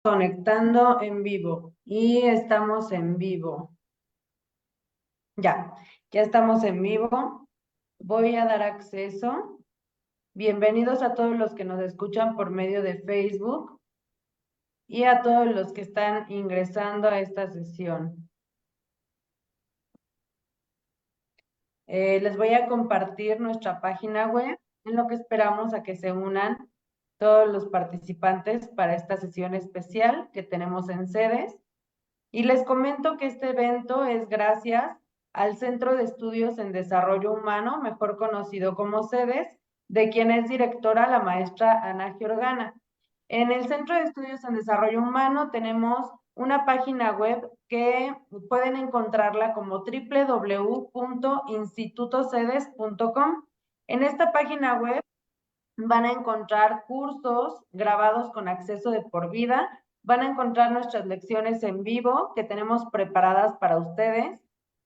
Conectando en vivo y estamos en vivo. Ya estamos en vivo. Voy a dar acceso. Bienvenidos a todos los que nos escuchan por medio de Facebook y a todos los que están ingresando a esta sesión. Les voy a compartir nuestra página web en lo que esperamos a que se unan todos los participantes para esta sesión especial que tenemos en sedes. Y les comento que este evento es gracias al Centro de Estudios en Desarrollo Humano, mejor conocido como CEDES, de quien es directora la maestra Ana Giorgana. En el Centro de Estudios en Desarrollo Humano tenemos una página web que pueden encontrarla como www.institutocedes.com. En esta página web van a encontrar cursos grabados con acceso de por vida, van a encontrar nuestras lecciones en vivo que tenemos preparadas para ustedes,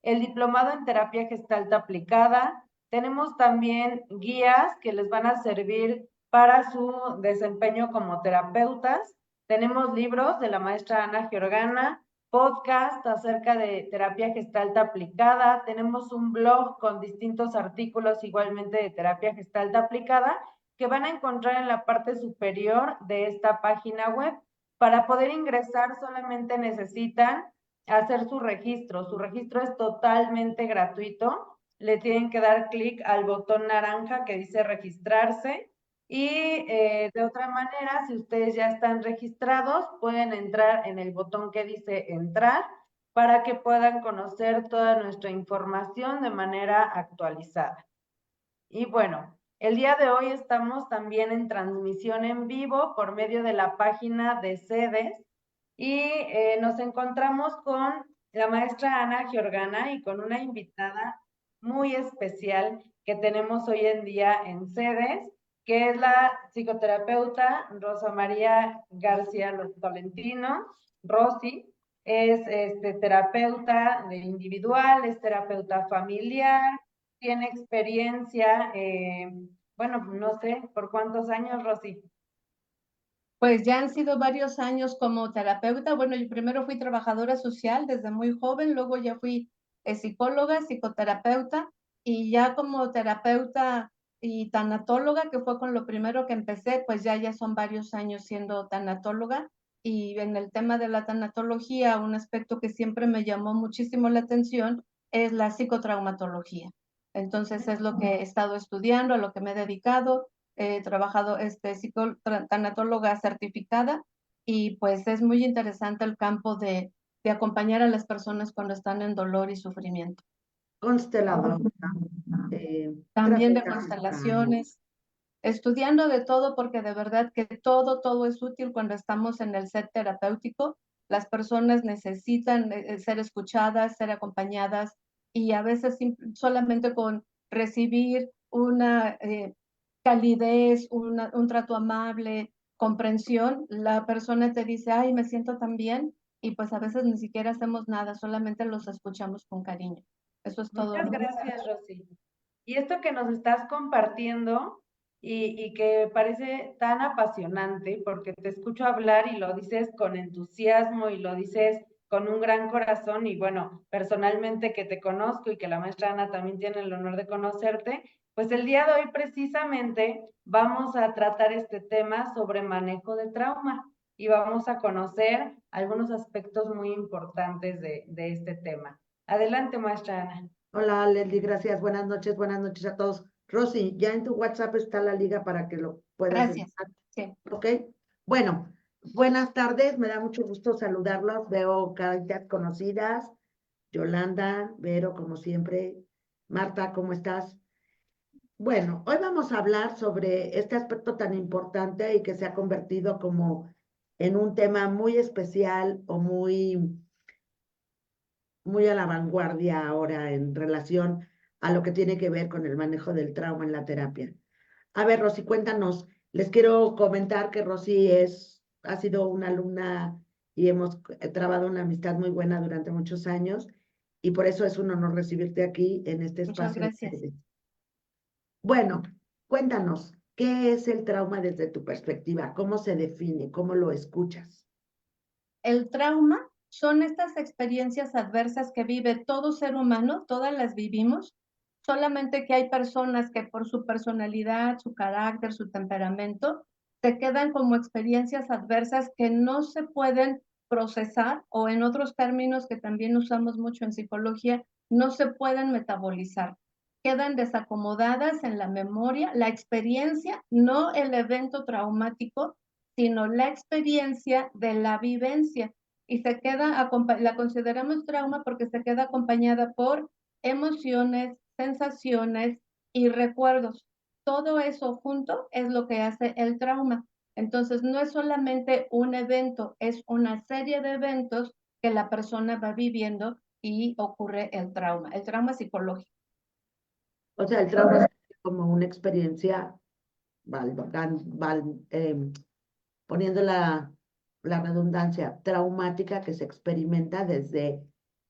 el diplomado en terapia gestalt aplicada, tenemos también guías que les van a servir para su desempeño como terapeutas, tenemos libros de la maestra Ana Giorgana, podcast acerca de terapia gestalt aplicada, tenemos un blog con distintos artículos igualmente de terapia gestalt aplicada, que van a encontrar en la parte superior de esta página web. Para poder ingresar solamente necesitan hacer su registro. Su registro es totalmente gratuito. Le tienen que dar clic al botón naranja que dice registrarse. Y de otra manera, si ustedes ya están registrados, pueden entrar en el botón que dice entrar para que puedan conocer toda nuestra información de manera actualizada. Y bueno, el día de hoy estamos también en transmisión en vivo por medio de la página de CEDES y nos encontramos con la maestra Ana Giorgana y con una invitada muy especial que tenemos hoy en día en CEDES, que es la psicoterapeuta Rosa María García Tolentino, Rosy. Es terapeuta de individual, es terapeuta familiar, tiene experiencia, bueno, no sé, ¿por cuántos años, Rosy? Pues ya han sido varios años como terapeuta. Bueno, yo primero fui trabajadora social desde muy joven, luego ya fui psicóloga, psicoterapeuta y ya como terapeuta y tanatóloga, que fue con lo primero que empecé, pues ya son varios años siendo tanatóloga. Y en el tema de la tanatología, un aspecto que siempre me llamó muchísimo la atención es la psicotraumatología. Entonces es lo que he estado estudiando, a lo que me he dedicado. He trabajado tanatóloga certificada y pues es muy interesante el campo de acompañar a las personas cuando están en dolor y sufrimiento. Consteladora, También de terapeuta. constelaciones, estudiando de todo porque de verdad que todo es útil cuando estamos en el set terapéutico. Las personas necesitan ser escuchadas, ser acompañadas y a veces solamente con recibir una calidez, un trato amable, comprensión, la persona te dice, ay, me siento tan bien, y pues a veces ni siquiera hacemos nada, solamente los escuchamos con cariño. Eso es todo. Muchas gracias, Rosy. Y esto que nos estás compartiendo y que parece tan apasionante, porque te escucho hablar y lo dices con entusiasmo y lo dices con un gran corazón y bueno, personalmente que te conozco y que la maestra Ana también tiene el honor de conocerte, pues el día de hoy precisamente vamos a tratar este tema sobre manejo de trauma y vamos a conocer algunos aspectos muy importantes de este tema. Adelante, maestra Ana. Hola, Leslie, gracias. Buenas noches a todos. Rosy, ya en tu WhatsApp está la liga para que lo puedas Gracias. entrar. Sí. ¿Ok? Bueno, buenas tardes. Me da mucho gusto saludarlos. Veo caras conocidas. Yolanda, Vero, como siempre. Marta, ¿cómo estás? Bueno, hoy vamos a hablar sobre este aspecto tan importante y que se ha convertido como en un tema muy especial o muy a la vanguardia ahora en relación a lo que tiene que ver con el manejo del trauma en la terapia. A ver, Rosy, cuéntanos. Les quiero comentar que Rosy ha sido una alumna y hemos trabado una amistad muy buena durante muchos años y por eso es un honor recibirte aquí en este Muchas espacio. gracias. Bueno, cuéntanos, ¿qué es el trauma desde tu perspectiva? ¿Cómo se define? ¿Cómo lo escuchas? El trauma son estas experiencias adversas que vive todo ser humano, todas las vivimos, solamente que hay personas que por su personalidad, su carácter, su temperamento, se quedan como experiencias adversas que no se pueden procesar, o en otros términos que también usamos mucho en psicología, no se pueden metabolizar. Quedan desacomodadas en la memoria, la experiencia, no el evento traumático, sino la experiencia de la vivencia. Y se queda, la consideramos trauma porque se queda acompañada por emociones, sensaciones y recuerdos. Todo eso junto es lo que hace el trauma. Entonces, no es solamente un evento, es una serie de eventos que la persona va viviendo y ocurre el trauma psicológico. O sea, el trauma es como una experiencia, poniendo la redundancia, traumática que se experimenta desde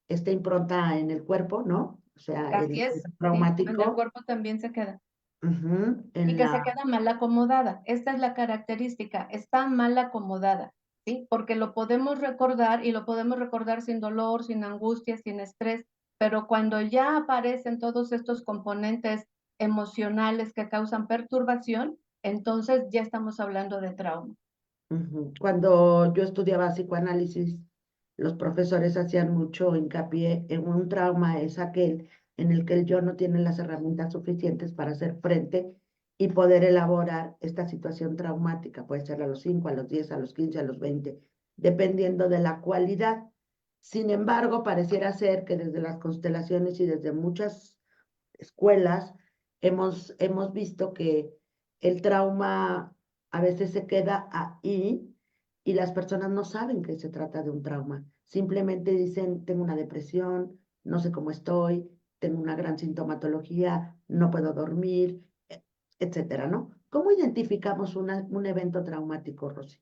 esta impronta en el cuerpo, ¿no? O sea, el Así es, ¿sí? En el traumático, cuerpo también se queda. Y en que se la... queda mal acomodada. Esta es la característica, está mal acomodada, ¿sí? Porque lo podemos recordar y lo podemos recordar sin dolor, sin angustia, sin estrés, pero cuando ya aparecen todos estos componentes emocionales que causan perturbación, entonces ya estamos hablando de trauma. Cuando yo estudiaba psicoanálisis, los profesores hacían mucho hincapié en un trauma, es aquel en el que el yo no tiene las herramientas suficientes para hacer frente y poder elaborar esta situación traumática. Puede ser a los 5, a los 10, a los 15, a los 20, dependiendo de la cualidad. Sin embargo, pareciera ser que desde las constelaciones y desde muchas escuelas hemos visto que el trauma a veces se queda ahí y las personas no saben que se trata de un trauma. Simplemente dicen, tengo una depresión, no sé cómo estoy, tengo una gran sintomatología, no puedo dormir, etcétera, ¿no? ¿Cómo identificamos un evento traumático, Rosy?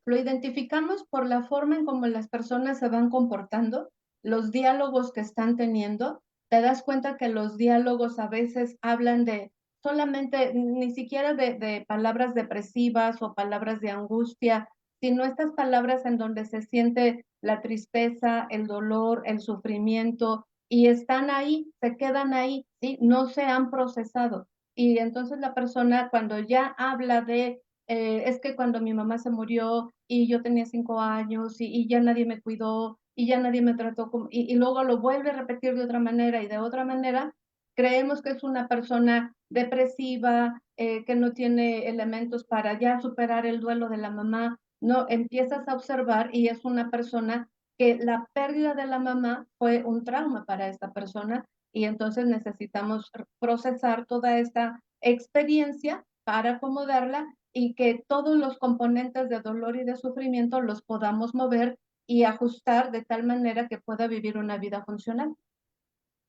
Lo identificamos por la forma en cómo las personas se van comportando, los diálogos que están teniendo. Te das cuenta que los diálogos a veces hablan de solamente, ni siquiera de palabras depresivas o palabras de angustia, sino estas palabras en donde se siente la tristeza, el dolor, el sufrimiento, y están ahí, se quedan ahí, ¿sí? No se han procesado. Y entonces la persona cuando ya habla de es que cuando mi mamá se murió y yo tenía 5 años y ya nadie me cuidó y ya nadie me trató como, y luego lo vuelve a repetir de otra manera y de otra manera, creemos que es una persona depresiva, que no tiene elementos para ya superar el duelo de la mamá. No, empiezas a observar y es una persona que la pérdida de la mamá fue un trauma para esta persona y entonces necesitamos procesar toda esta experiencia para acomodarla y que todos los componentes de dolor y de sufrimiento los podamos mover y ajustar de tal manera que pueda vivir una vida funcional.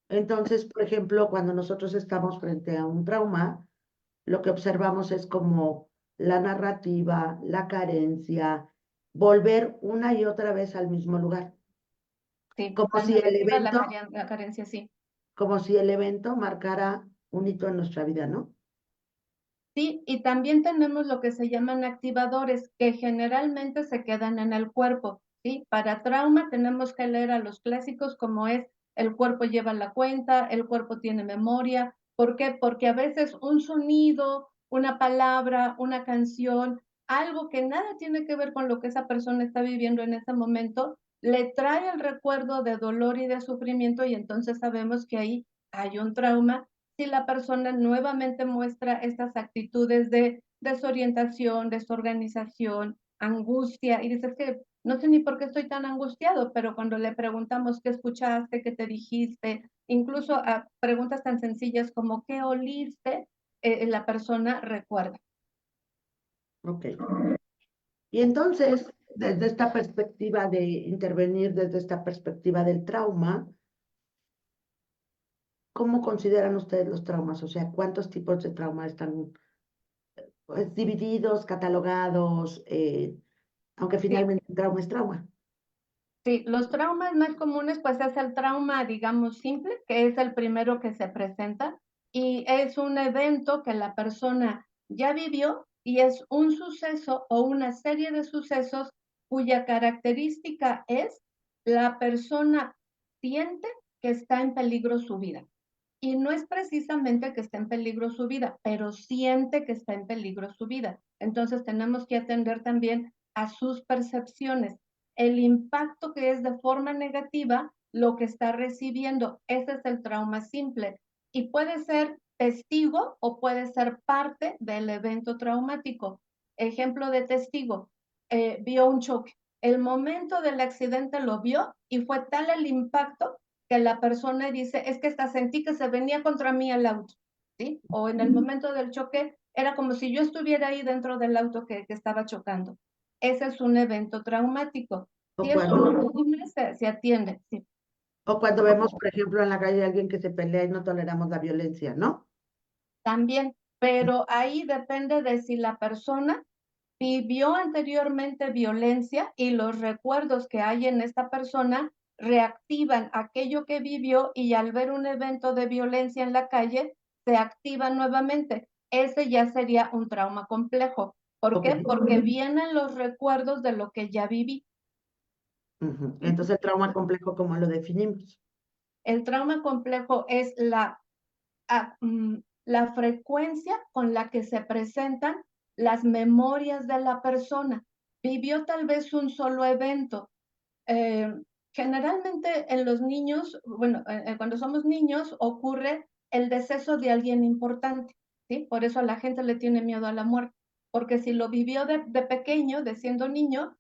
Entonces, por ejemplo, cuando nosotros estamos frente a un trauma, lo que observamos es como la narrativa, la carencia, volver una y otra vez al mismo lugar, Sí, como la si el narrativa, evento, la carencia, sí. como si el evento marcara un hito en nuestra vida, ¿no? Sí, y también tenemos lo que se llaman activadores que generalmente se quedan en el cuerpo, ¿sí? Para trauma tenemos que leer a los clásicos como es el cuerpo lleva la cuenta, el cuerpo tiene memoria. ¿Por qué? Porque a veces un sonido, una palabra, una canción, algo que nada tiene que ver con lo que esa persona está viviendo en ese momento, le trae el recuerdo de dolor y de sufrimiento y entonces sabemos que ahí hay un trauma si la persona nuevamente muestra estas actitudes de desorientación, desorganización, angustia, y dices que no sé ni por qué estoy tan angustiado, pero cuando le preguntamos qué escuchaste, qué te dijiste, incluso a preguntas tan sencillas como qué oliste, la persona recuerda. Ok. Y entonces, desde esta perspectiva de intervenir, desde esta perspectiva del trauma, ¿cómo consideran ustedes los traumas? O sea, ¿cuántos tipos de trauma están pues, divididos, catalogados? Aunque Sí, finalmente el trauma es trauma. sí, los traumas más comunes pues es el trauma, digamos, simple, que es el primero que se presenta y es un evento que la persona ya vivió y es un suceso o una serie de sucesos cuya característica es la persona siente que está en peligro su vida. Y no es precisamente que esté en peligro su vida, pero siente que está en peligro su vida. Entonces tenemos que atender también a sus percepciones, el impacto que es de forma negativa lo que está recibiendo. Ese es el trauma simple. Y puede ser testigo o puede ser parte del evento traumático. Ejemplo de testigo, vio un choque. El momento del accidente lo vio y fue tal el impacto que la persona dice, es que hasta sentí que se venía contra mí el auto, ¿sí? O en el momento del choque era como si yo estuviera ahí dentro del auto que estaba chocando. Ese es un evento traumático. O Si es cuando, un se atiende, sí. o cuando vemos, por ejemplo, en la calle a alguien que se pelea y no toleramos la violencia, ¿no? También, pero ahí depende de si la persona vivió anteriormente violencia y los recuerdos que hay en esta persona reactivan aquello que vivió y al ver un evento de violencia en la calle, se activa nuevamente. Ese ya sería un trauma complejo. ¿Por Ok. qué? Porque vienen los recuerdos de lo que ya viví. Entonces el trauma complejo, ¿cómo lo definimos? El trauma complejo es la frecuencia con la que se presentan las memorias de la persona. Vivió tal vez un solo evento. Eh, Generalmente en los niños, bueno, cuando somos niños ocurre el deceso de alguien importante, ¿sí? Por eso a la gente le tiene miedo a la muerte, porque si lo vivió de pequeño, de siendo niño,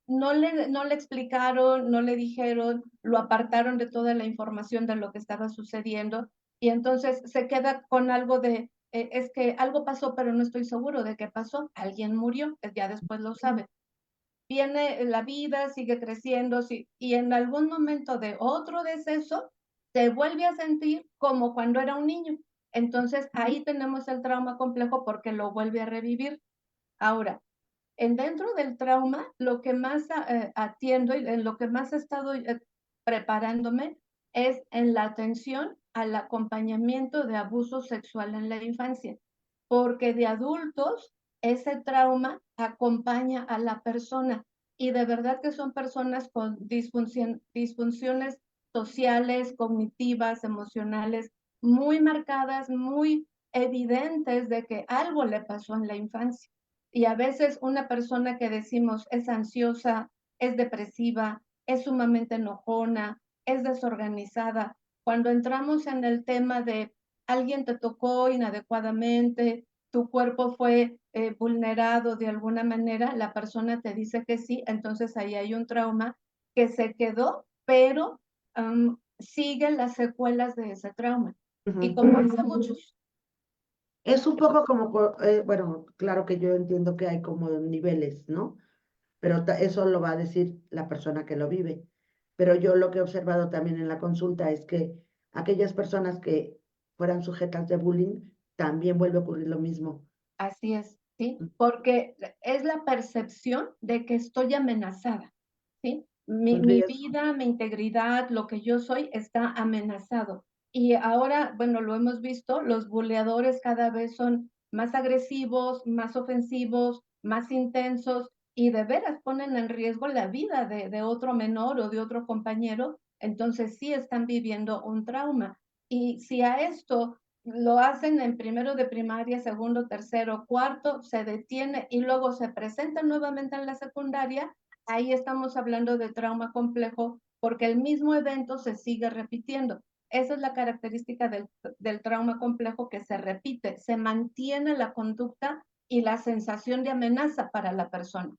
no le explicaron, no le dijeron, lo apartaron de toda la información de lo que estaba sucediendo y entonces se queda con algo de, es que algo pasó, pero no estoy seguro de qué pasó, alguien murió, ya después lo sabe. Viene la vida, sigue creciendo sí, y en algún momento de otro deceso se vuelve a sentir como cuando era un niño. Entonces ahí tenemos el trauma complejo porque lo vuelve a revivir. Ahora, dentro del trauma, lo que más atiendo y en lo que más he estado preparándome es en la atención al acompañamiento de abuso sexual en la infancia, porque de adultos ese trauma acompaña a la persona y de verdad que son personas con disfunciones sociales, cognitivas, emocionales, muy marcadas, muy evidentes de que algo le pasó en la infancia. Y a veces una persona que decimos es ansiosa, es depresiva, es sumamente enojona, es desorganizada. Cuando entramos en el tema de alguien te tocó inadecuadamente, tu cuerpo fue vulnerado de alguna manera, la persona te dice que sí, entonces ahí hay un trauma que se quedó, pero siguen las secuelas de ese trauma. Y como hace muchos. Es un poco como, bueno, claro que yo entiendo que hay como niveles, ¿no? Pero eso lo va a decir la persona que lo vive. Pero yo lo que he observado también en la consulta es que aquellas personas que fueran sujetas de bullying, también vuelve a ocurrir lo mismo. Así es, ¿sí? Porque es la percepción de que estoy amenazada, ¿sí? Un Mi riesgo. vida, mi integridad, lo que yo soy está amenazado. Y ahora, bueno, lo hemos visto, los buleadores cada vez son más agresivos, más ofensivos, más intensos y de veras ponen en riesgo la vida de otro menor o de otro compañero. Entonces sí están viviendo un trauma. Y si a esto lo hacen en primero de primaria, segundo, tercero, cuarto, se detiene y luego se presenta nuevamente en la secundaria, ahí estamos hablando de trauma complejo porque el mismo evento se sigue repitiendo. Esa es la característica del trauma complejo que se repite, se mantiene la conducta y la sensación de amenaza para la persona.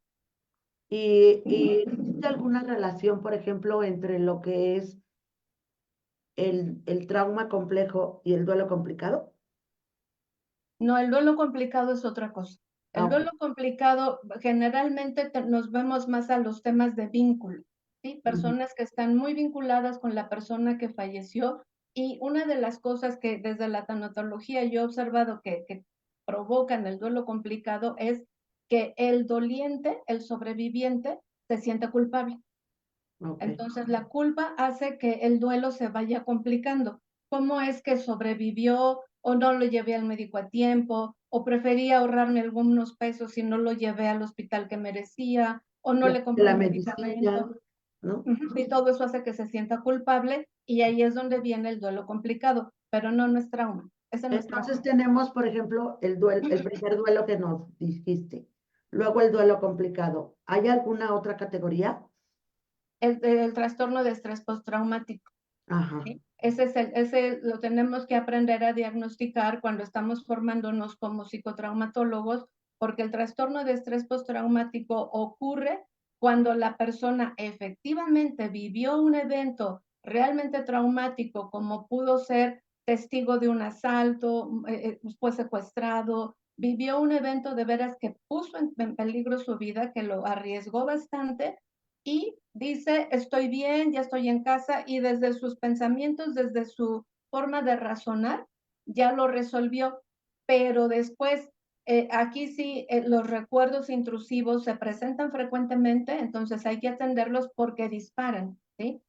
¿Y existe alguna relación, por ejemplo, entre lo que es el trauma complejo y el duelo complicado? No, el duelo complicado es otra cosa. Ah, El ok. duelo complicado generalmente nos vemos más a los temas de vínculo, ¿sí? Personas que están muy vinculadas con la persona que falleció y una de las cosas que desde la tanatología yo he observado que provocan el duelo complicado es que el doliente, el sobreviviente, se siente culpable. Ok. Entonces, la culpa hace que el duelo se vaya complicando. ¿Cómo es que sobrevivió o no lo llevé al médico a tiempo o preferí ahorrarme algunos pesos y no lo llevé al hospital que merecía o no le compra la un medicina, medicamento. ¿no? Y todo eso hace que se sienta culpable y ahí es donde viene el duelo complicado, pero no es trauma. Ese no es Entonces trauma. tenemos, por ejemplo, el primer duelo que nos dijiste, luego el duelo complicado. ¿Hay alguna otra categoría? El trastorno de estrés postraumático. Ajá. ¿Sí? Ese lo tenemos que aprender a diagnosticar cuando estamos formándonos como psicotraumatólogos, porque el trastorno de estrés postraumático ocurre cuando la persona efectivamente vivió un evento realmente traumático, como pudo ser testigo de un asalto, fue secuestrado, vivió un evento de veras que puso en peligro su vida, que lo arriesgó bastante y dice, estoy bien, ya estoy en casa, y desde sus pensamientos, desde su forma de razonar, ya lo resolvió. Pero después, aquí sí, los recuerdos intrusivos se presentan frecuentemente, entonces hay que atenderlos porque disparan, ¿sí?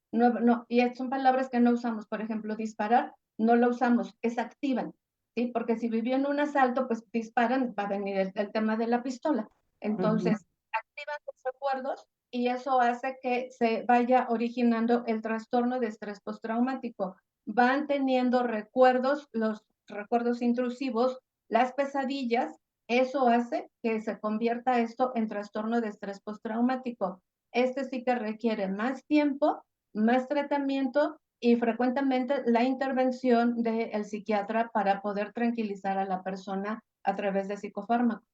Y son palabras que no usamos, por ejemplo, disparar, no lo usamos, es activan, ¿sí? Porque si vivió en un asalto, pues disparan, va a venir el tema de la pistola. Entonces, activan los recuerdos y eso hace que se vaya originando el trastorno de estrés postraumático. Van teniendo recuerdos, los recuerdos intrusivos, las pesadillas, eso hace que se convierta esto en trastorno de estrés postraumático. Este sí que requiere más tiempo, más tratamiento y frecuentemente la intervención del psiquiatra para poder tranquilizar a la persona a través de psicofármacos.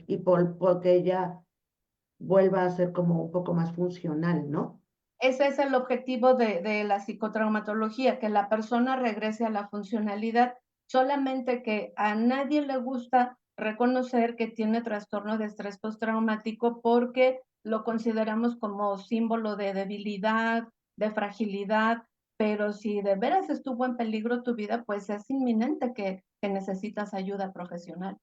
Y porque ella vuelva a ser como un poco más funcional, ¿no? Ese es el objetivo de la psicotraumatología, que la persona regrese a la funcionalidad, solamente que a nadie le gusta reconocer que tiene trastorno de estrés postraumático porque lo consideramos como símbolo de debilidad, de fragilidad, pero si de veras estuvo en peligro tu vida, pues es inminente que necesitas ayuda profesional.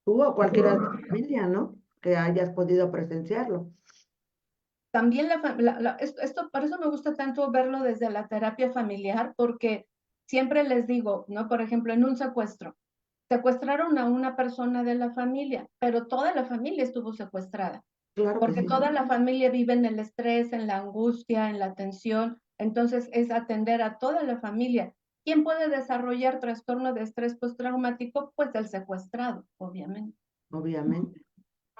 Tú o cualquiera de tu familia, ¿no? Que hayas podido presenciarlo. También esto, por eso me gusta tanto verlo desde la terapia familiar, porque siempre les digo, ¿no? Por ejemplo, en un secuestro, secuestraron a una persona de la familia, pero toda la familia estuvo secuestrada, Claro que porque sí. toda la familia vive en el estrés, en la angustia, en la tensión, entonces es atender a toda la familia. ¿Quién puede desarrollar trastorno de estrés postraumático? Pues el secuestrado, obviamente. Obviamente.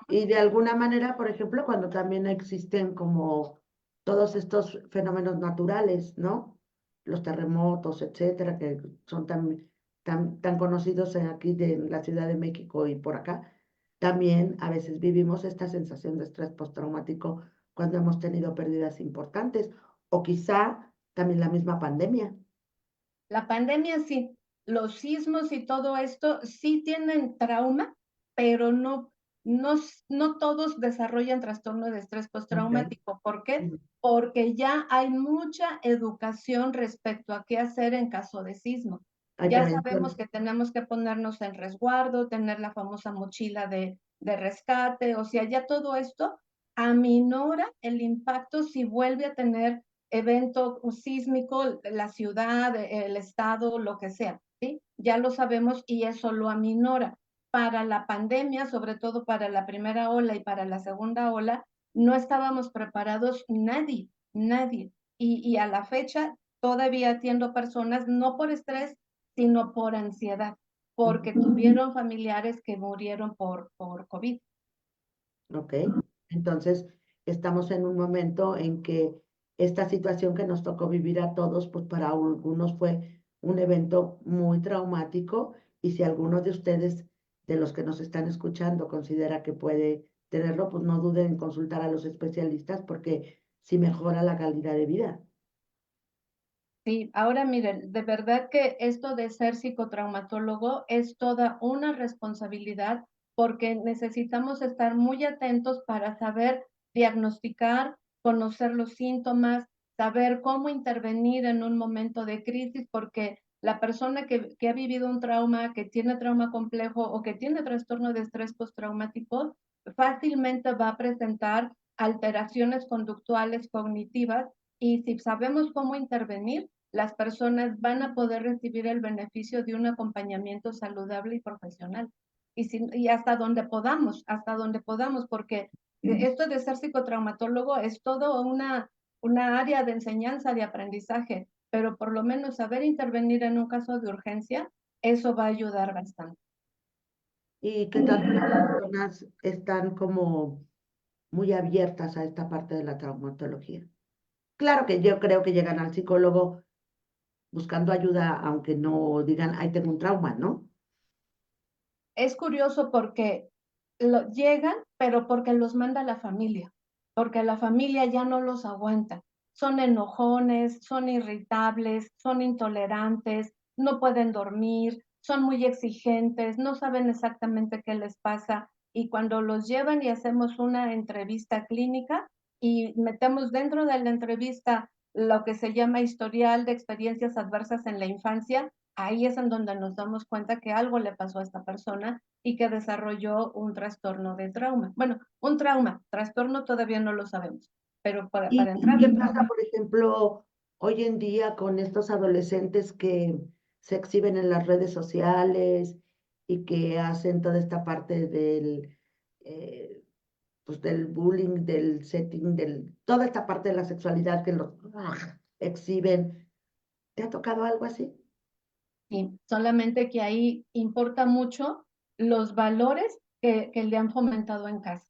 Y de alguna manera, por ejemplo, cuando también existen como todos estos fenómenos naturales, ¿no? Los terremotos, etcétera, que son tan conocidos aquí de la Ciudad de México y por acá, también a veces vivimos esta sensación de estrés postraumático cuando hemos tenido pérdidas importantes, o quizá también la misma pandemia. La pandemia sí, los sismos y todo esto sí tienen trauma, pero no, no todos desarrollan trastorno de estrés Ok. postraumático. ¿Por qué? Porque ya hay mucha educación respecto a qué hacer en caso de sismo. Hay Ya sabemos prevención. que tenemos que ponernos en resguardo, tener la famosa mochila de rescate, o sea, ya todo esto aminora el impacto si vuelve a tener evento sísmico, la ciudad, el estado, lo que sea, ¿sí? Ya lo sabemos y eso lo aminora. Para la pandemia, sobre todo para la primera ola y para la segunda ola, no estábamos preparados nadie. Y a la fecha todavía atiendo personas no por estrés, sino por ansiedad, porque tuvieron familiares que murieron por COVID. ¿Ok? Entonces, estamos en un momento en que esta situación que nos tocó vivir a todos, pues para algunos fue un evento muy traumático y si alguno de ustedes, de los que nos están escuchando, considera que puede tenerlo, pues no duden en consultar a los especialistas porque sí mejora la calidad de vida. Sí, ahora miren, de verdad que esto de ser psicotraumatólogo es toda una responsabilidad porque necesitamos estar muy atentos para saber diagnosticar, conocer los síntomas, saber cómo intervenir en un momento de crisis, porque la persona que ha vivido un trauma, que tiene trauma complejo o que tiene trastorno de estrés postraumático, fácilmente va a presentar alteraciones conductuales cognitivas y si sabemos cómo intervenir, las personas van a poder recibir el beneficio de un acompañamiento saludable y profesional. Y hasta donde podamos, porque esto de ser psicotraumatólogo es todo una área de enseñanza, de aprendizaje, pero por lo menos saber intervenir en un caso de urgencia, eso va a ayudar bastante. ¿Y qué tanto las personas están como muy abiertas a esta parte de la traumatología? Claro que yo creo que llegan al psicólogo buscando ayuda, aunque no digan, ay, tengo un trauma, ¿no? Es curioso porque llegan, pero porque los manda la familia, porque la familia ya no los aguanta. Son enojones, son irritables, son intolerantes, no pueden dormir, son muy exigentes, no saben exactamente qué les pasa. Y cuando los llevan y hacemos una entrevista clínica y metemos dentro de la entrevista lo que se llama historial de experiencias adversas en la infancia, ahí es en donde nos damos cuenta que algo le pasó a esta persona y que desarrolló un trastorno de trauma. Bueno, un trauma, trastorno todavía no lo sabemos, pero para ¿Y entrar qué en pasa, trauma, por ejemplo, hoy en día con estos adolescentes que se exhiben en las redes sociales y que hacen toda esta parte eh, pues del bullying, del setting, toda esta parte de la sexualidad que los exhiben? ¿Te ha tocado algo así? sí, solamente que ahí importa mucho los valores que le han fomentado en casa.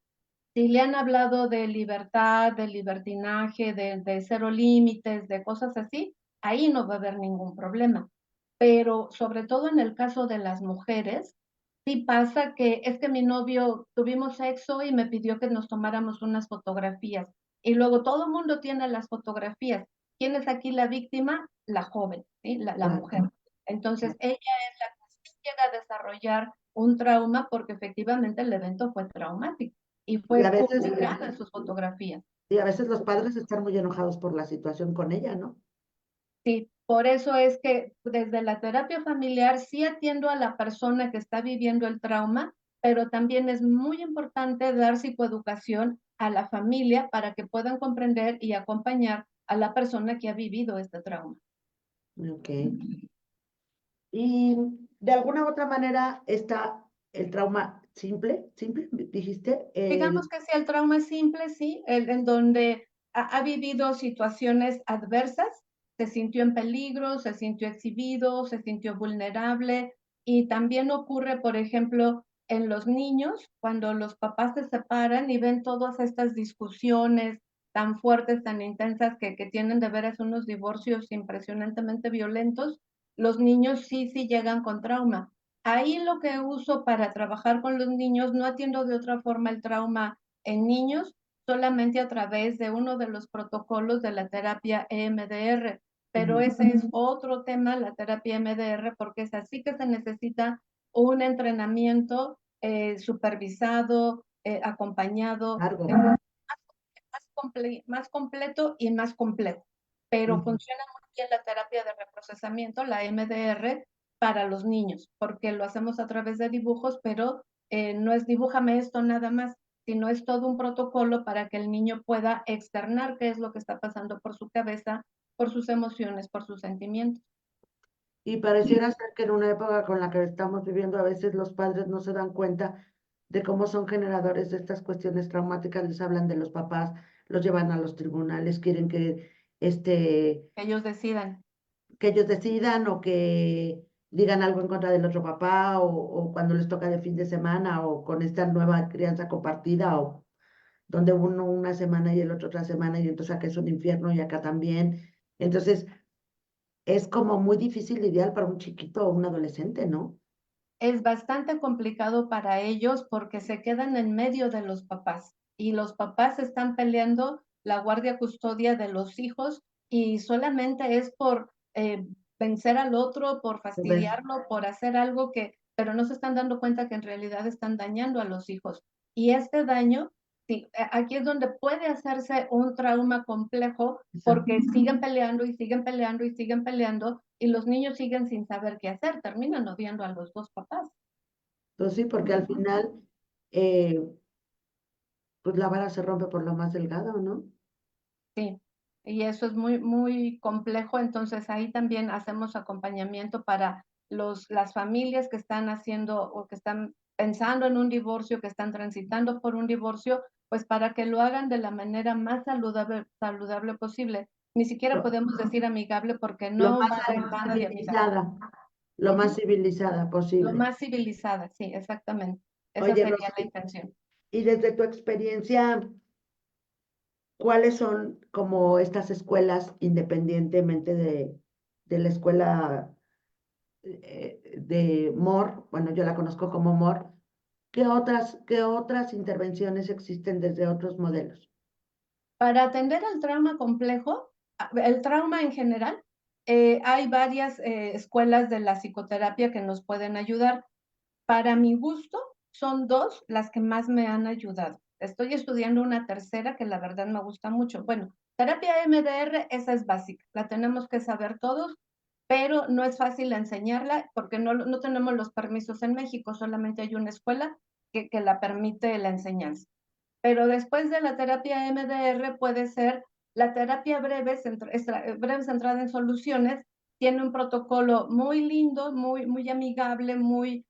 Si le han hablado de libertad, de libertinaje, de cero límites, de cosas así, ahí no va a haber ningún problema. Pero sobre todo en el caso de las mujeres, sí pasa que es que mi novio tuvimos sexo y me pidió que nos tomáramos unas fotografías. Y luego todo el mundo tiene las fotografías. ¿Quién es aquí la víctima? La joven, ¿sí? La Claro, mujer. Entonces, ella es la que sí llega a desarrollar un trauma porque efectivamente el evento fue traumático y Y fue publicada en sus fotografías. a veces los padres están muy enojados por la situación con ella, ¿no? Sí, por eso es que desde la terapia familiar sí atiendo a la persona que está viviendo el trauma, pero también es muy importante dar psicoeducación a la familia para que puedan comprender y acompañar a la persona que ha vivido este trauma. Ok. Y de alguna u otra manera está el trauma simple, dijiste, Digamos que si el trauma es simple, sí, en donde ha vivido situaciones adversas, se sintió en peligro, se sintió exhibido, se sintió vulnerable y también ocurre, por ejemplo, en los niños, cuando los papás se separan y ven todas estas discusiones tan fuertes, tan intensas que tienen de veras unos divorcios impresionantemente violentos, los niños sí llegan con trauma. Ahí lo que uso para trabajar con los niños, no atiendo de otra forma el trauma en niños, solamente a través de uno de los protocolos de la terapia EMDR. Pero ese es otro tema, la terapia EMDR, porque es así que se necesita un entrenamiento supervisado, acompañado, largo. más completo y más complejo. Pero Ujú. funciona muy bien la terapia de reprocesamiento, la MDR, para los niños, porque lo hacemos a través de dibujos, pero no es dibújame esto nada más, sino es todo un protocolo para que el niño pueda externar qué es lo que está pasando por su cabeza, por sus emociones, por sus sentimientos. Y pareciera ser que en una época con la que estamos viviendo, a veces los padres no se dan cuenta de cómo son generadores de estas cuestiones traumáticas, les hablan de los papás, los llevan a los tribunales, quieren que este Que ellos decidan. que ellos decidan o que digan algo en contra del otro papá o cuando les toca de fin de semana o con esta nueva crianza compartida o donde uno una semana y el otro otra semana y entonces acá es un infierno y acá también. Entonces es como muy difícil lidiar para un chiquito o un adolescente, ¿no? Es bastante complicado para ellos porque se quedan en medio de los papás y los papás están peleando la guardia custodia de los hijos y solamente es por vencer al otro, por ¿Lo ves? fastidiarlo, por hacer algo que, pero no se están dando cuenta que en realidad están dañando a los hijos. Y este daño, sí, aquí es donde puede hacerse un trauma complejo Exacto. porque siguen peleando y siguen peleando y siguen peleando y los niños siguen sin saber qué hacer, terminan odiando a los dos papás. Entonces sí, porque al final, eh, pues la vara se rompe por lo más delgado, ¿no? Sí, y eso es muy complejo, entonces ahí también hacemos acompañamiento para las familias que están haciendo o que están pensando en un divorcio, que están transitando por un divorcio, pues para que lo hagan de la manera más saludable posible. Ni siquiera Lo, podemos decir amigable porque lo no más va de nada de amigable. civilizada, lo más civilizada Lo posible. más civilizada, sí, exactamente. Esa Oye, sería la Rosy, intención. y desde tu experiencia, ¿cuáles son como estas escuelas, independientemente de la escuela de MOR? Bueno, yo la conozco como MOR. Qué otras intervenciones existen desde otros modelos? Para atender al trauma complejo, el trauma en general, hay varias escuelas de la psicoterapia que nos pueden ayudar. Para mi gusto, son dos las que más me han ayudado. Estoy estudiando una tercera que la verdad me gusta mucho. Bueno, terapia MDR, esa es básica, la tenemos que saber todos, pero no es fácil enseñarla porque no tenemos los permisos en México, solamente hay una escuela que la permite la enseñanza. Pero después de la terapia MDR puede ser la terapia breve, breve centrada en soluciones, tiene un protocolo muy lindo, muy amigable, muy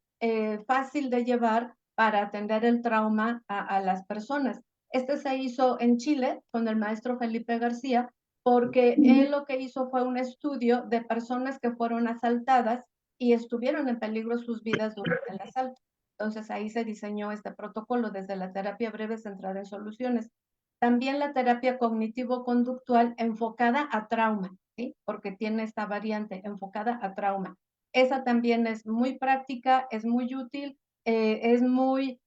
fácil de llevar para atender el trauma a las personas. Este se hizo en Chile con el maestro Felipe García, porque él lo que hizo fue un estudio de personas que fueron asaltadas y estuvieron en peligro sus vidas durante el asalto. Entonces ahí se diseñó este protocolo desde la terapia breve centrada en soluciones. También la terapia cognitivo-conductual enfocada a trauma, ¿sí? Porque tiene esta variante enfocada a trauma. Esa también es muy práctica, es muy útil, es muy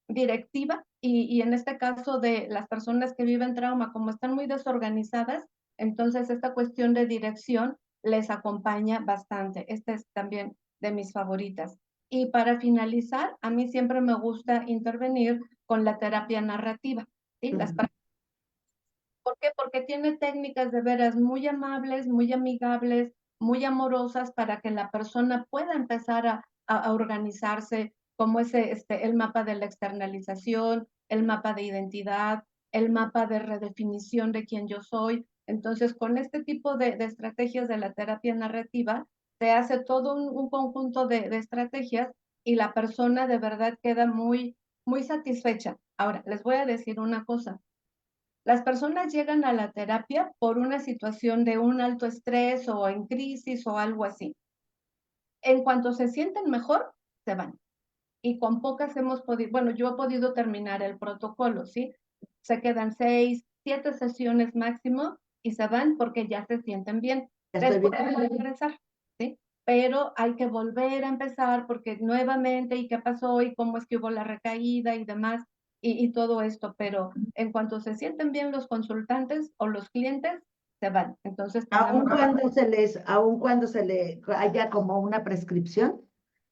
directiva y en este caso de las personas que viven trauma, como están muy desorganizadas, entonces esta cuestión de dirección les acompaña bastante. Esta es también de mis favoritas. Y para finalizar, a mí siempre me gusta intervenir con la terapia narrativa, ¿sí? ¿Por qué? Porque tiene técnicas de veras muy amables, muy amigables, muy amorosas para que la persona pueda empezar a organizarse, como el mapa de la externalización, el mapa de identidad, el mapa de redefinición de quién yo soy. Entonces, con este tipo de estrategias de la terapia narrativa, se hace todo un conjunto de estrategias y la persona de verdad queda muy satisfecha. Ahora, les voy a decir una cosa. Las personas llegan a la terapia por una situación de un alto estrés o en crisis o algo así. En cuanto se sienten mejor, se van. Y con pocas hemos podido, bueno, yo he podido terminar el protocolo, ¿sí? Se quedan 6, 7 sesiones máximo y se van porque ya se sienten bien. Ya estoy Después bien. de regresar, ¿sí? Pero hay que volver a empezar porque nuevamente, ¿y qué pasó? ¿Y cómo es que hubo la recaída y demás? Y todo esto, pero en cuanto se sienten bien los consultantes o los clientes, se van. Entonces tenemos... Aun cuando se le haya como una prescripción,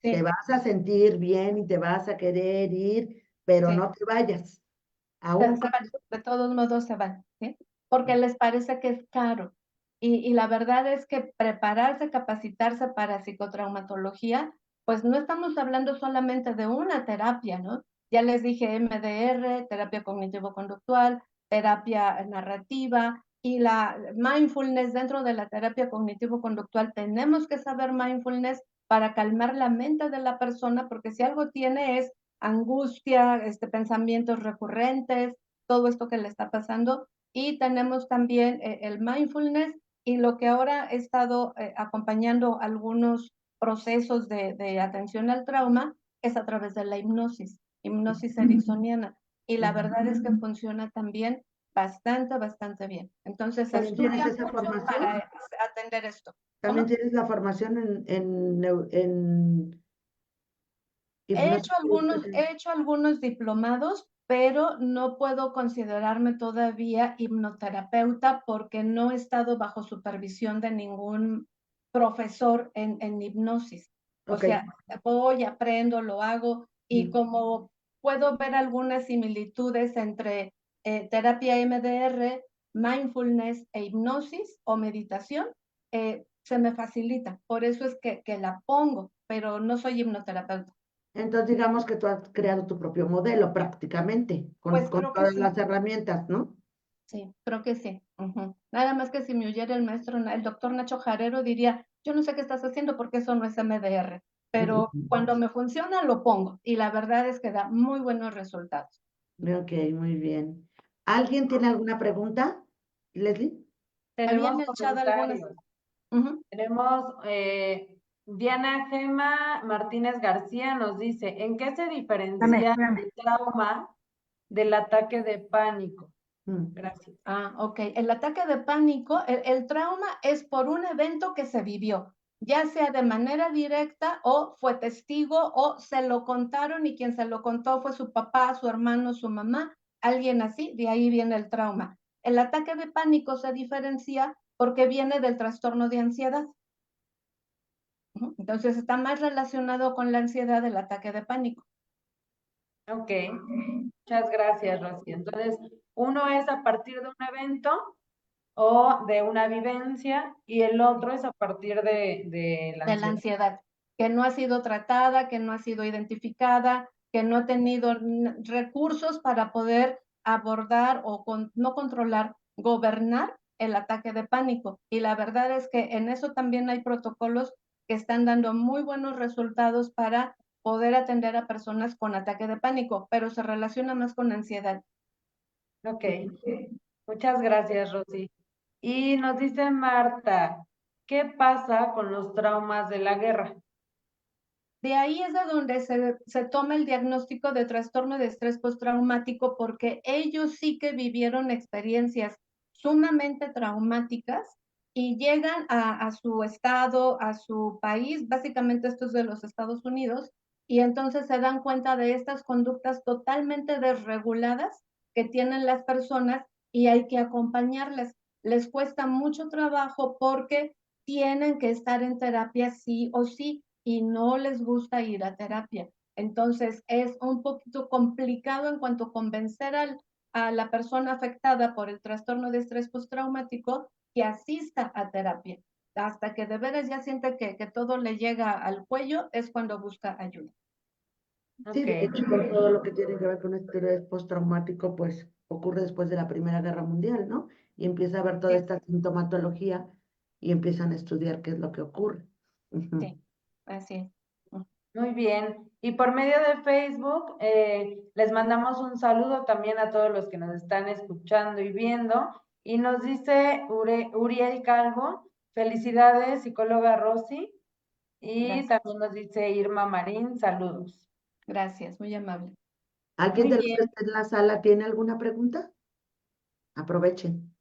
te Sí, vas a sentir bien y te vas a querer ir, pero sí. no te vayas. Se Aún van, de todos modos se van, ¿sí? Porque les parece que es caro. Y la verdad es que prepararse, capacitarse para psicotraumatología, pues no estamos hablando solamente de una terapia, ¿no? Ya les dije MDR, terapia cognitivo-conductual, terapia narrativa y la mindfulness dentro de la terapia cognitivo-conductual. Tenemos que saber mindfulness para calmar la mente de la persona, porque si algo tiene es angustia, pensamientos recurrentes, todo esto que le está pasando. Y tenemos también el mindfulness y lo que ahora he estado acompañando algunos procesos de atención al trauma es a través de la hipnosis ericksoniana. Y la verdad es que funciona también bastante bien. Entonces se también tienes estudia esa mucho formación, para atender esto. también ¿Cómo? tienes la formación en hipnosis. He hecho algunos diplomados, pero no puedo considerarme todavía hipnoterapeuta porque no he estado bajo supervisión de ningún profesor en hipnosis. O Ok. sea, voy, aprendo, lo hago y Mm. como puedo ver algunas similitudes entre terapia MDR, mindfulness e hipnosis o meditación, se me facilita. Por eso es que la pongo, pero no soy hipnoterapeuta. Entonces, digamos que tú has creado tu propio modelo prácticamente, Pues con creo que todas sí, las herramientas, ¿no? sí, creo que sí. Nada más que si me oyera el maestro, el doctor Nacho Jarero diría, yo no sé qué estás haciendo porque eso no es MDR, pero Ujú. cuando me funciona lo pongo y la verdad es que da muy buenos resultados. Ok, muy bien. ¿Alguien tiene alguna pregunta, Leslie? Había en Tenemos el chat algunas. comentarios. Ujú. Tenemos Diana Gema Martínez García nos dice, ¿en qué se diferencia el trauma del ataque de pánico? Mm, Gracias. Ah, ok. El ataque de pánico, el trauma es por un evento que se vivió, ya sea de manera directa o fue testigo o se lo contaron y quien se lo contó fue su papá, su hermano, su mamá, alguien así, de ahí viene el trauma. El ataque de pánico se diferencia porque viene del trastorno de ansiedad. Entonces está más relacionado con la ansiedad del ataque de pánico. Ok, muchas gracias, Rosy. Entonces, uno es a partir de un evento o de una vivencia y el otro es a partir de la De la ansiedad. ansiedad, que no ha sido tratada, que no ha sido identificada, que no ha tenido recursos para poder abordar o no controlar, gobernar el ataque de pánico. Y la verdad es que en eso también hay protocolos que están dando muy buenos resultados para poder atender a personas con ataque de pánico, pero se relaciona más con ansiedad. Ok, muchas gracias, Rosy. Y nos dice Marta, ¿qué pasa con los traumas de la guerra? De ahí es de donde se toma el diagnóstico de trastorno de estrés postraumático porque ellos sí que vivieron experiencias sumamente traumáticas y llegan a su estado, a su país, básicamente esto es de los Estados Unidos, y entonces se dan cuenta de estas conductas totalmente desreguladas que tienen las personas y hay que acompañarles. Les cuesta mucho trabajo porque tienen que estar en terapia sí o sí y no les gusta ir a terapia. Entonces es un poquito complicado en cuanto a convencer a la persona afectada por el trastorno de estrés postraumático que asista a terapia. Hasta que de veras ya siente que todo le llega al cuello es cuando busca ayuda. sí, de Ok, hecho, con todo lo que tiene que ver con estrés postraumático, pues ocurre después de la Primera Guerra Mundial, ¿no? Y empieza a ver toda Sí, esta sintomatología y empiezan a estudiar qué es lo que ocurre. Ujú. sí, así es. muy bien. Y por medio de Facebook, les mandamos un saludo también a todos los que nos están escuchando y viendo. Y nos dice Uriel Calvo, felicidades, psicóloga Rosy. Y Gracias, también nos dice Irma Marín, saludos. gracias, muy amable. ¿Alguien Muy de los que bien. está en la sala tiene alguna pregunta? Aprovechen.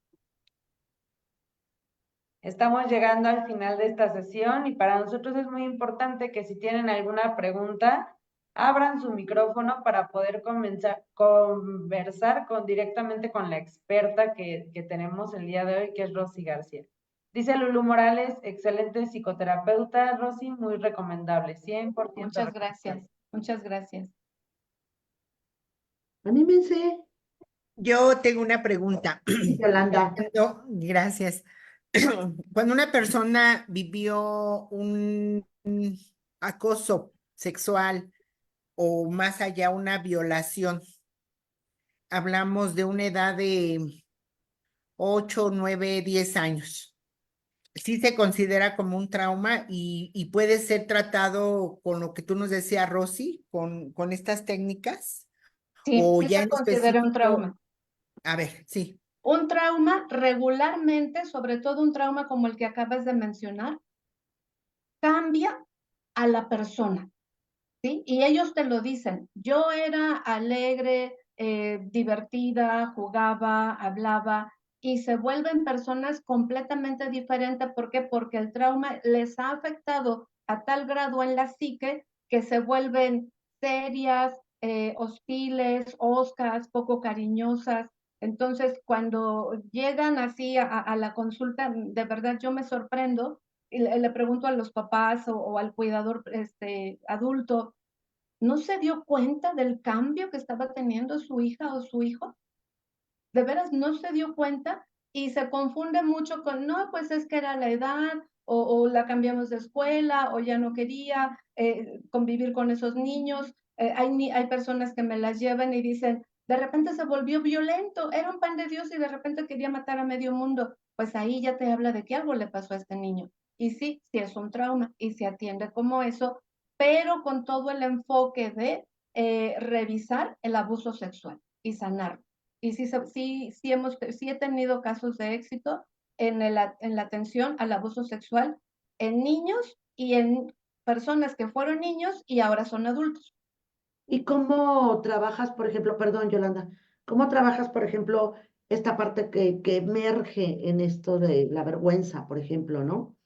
Estamos llegando al final de esta sesión y para nosotros es muy importante que si tienen alguna pregunta, abran su micrófono para poder conversar directamente con la experta que tenemos el día de hoy, que es Rosy García. Dice Lulu Morales, excelente psicoterapeuta, Rosy, muy recomendable, 100% Muchas gracias, recomendable. muchas gracias. Anímense, Yo tengo una pregunta. Yolanda. Gracias. Cuando una persona vivió un acoso sexual o más allá una violación, hablamos de una edad de 8, 9, 10 años. Sí se considera como un trauma y puede ser tratado con lo que tú nos decías, Rosy, con estas técnicas Sí, o sí ya se en considera un específico. trauma. A ver, sí. Un trauma regularmente, sobre todo un trauma como el que acabas de mencionar, cambia a la persona, ¿sí? Y ellos te lo dicen. Yo era alegre, divertida, jugaba, hablaba, y se vuelven personas completamente diferentes. ¿Por qué? Porque el trauma les ha afectado a tal grado en la psique que se vuelven serias, hostiles, hoscas, poco cariñosas. Entonces, cuando llegan así a la consulta, de verdad yo me sorprendo y le pregunto a los papás o al cuidador adulto, ¿no se dio cuenta del cambio que estaba teniendo su hija o su hijo? De veras no se dio cuenta y se confunde mucho con, no, pues es que era la edad o la cambiamos de escuela o ya no quería convivir con esos niños. Hay personas que me las llevan y dicen, de repente se volvió violento, era un pan de Dios y de repente quería matar a medio mundo. Pues ahí ya te habla de que algo le pasó a este niño. Y sí, sí es un trauma y se atiende como eso, pero con todo el enfoque de revisar el abuso sexual. y sanar. Y sí he tenido casos de éxito en la atención al abuso sexual en niños y en personas que fueron niños y ahora son adultos. ¿Y cómo trabajas, por ejemplo, perdón, Yolanda, cómo trabajas, por ejemplo, esta parte que emerge en esto de la vergüenza, por ejemplo, ¿no?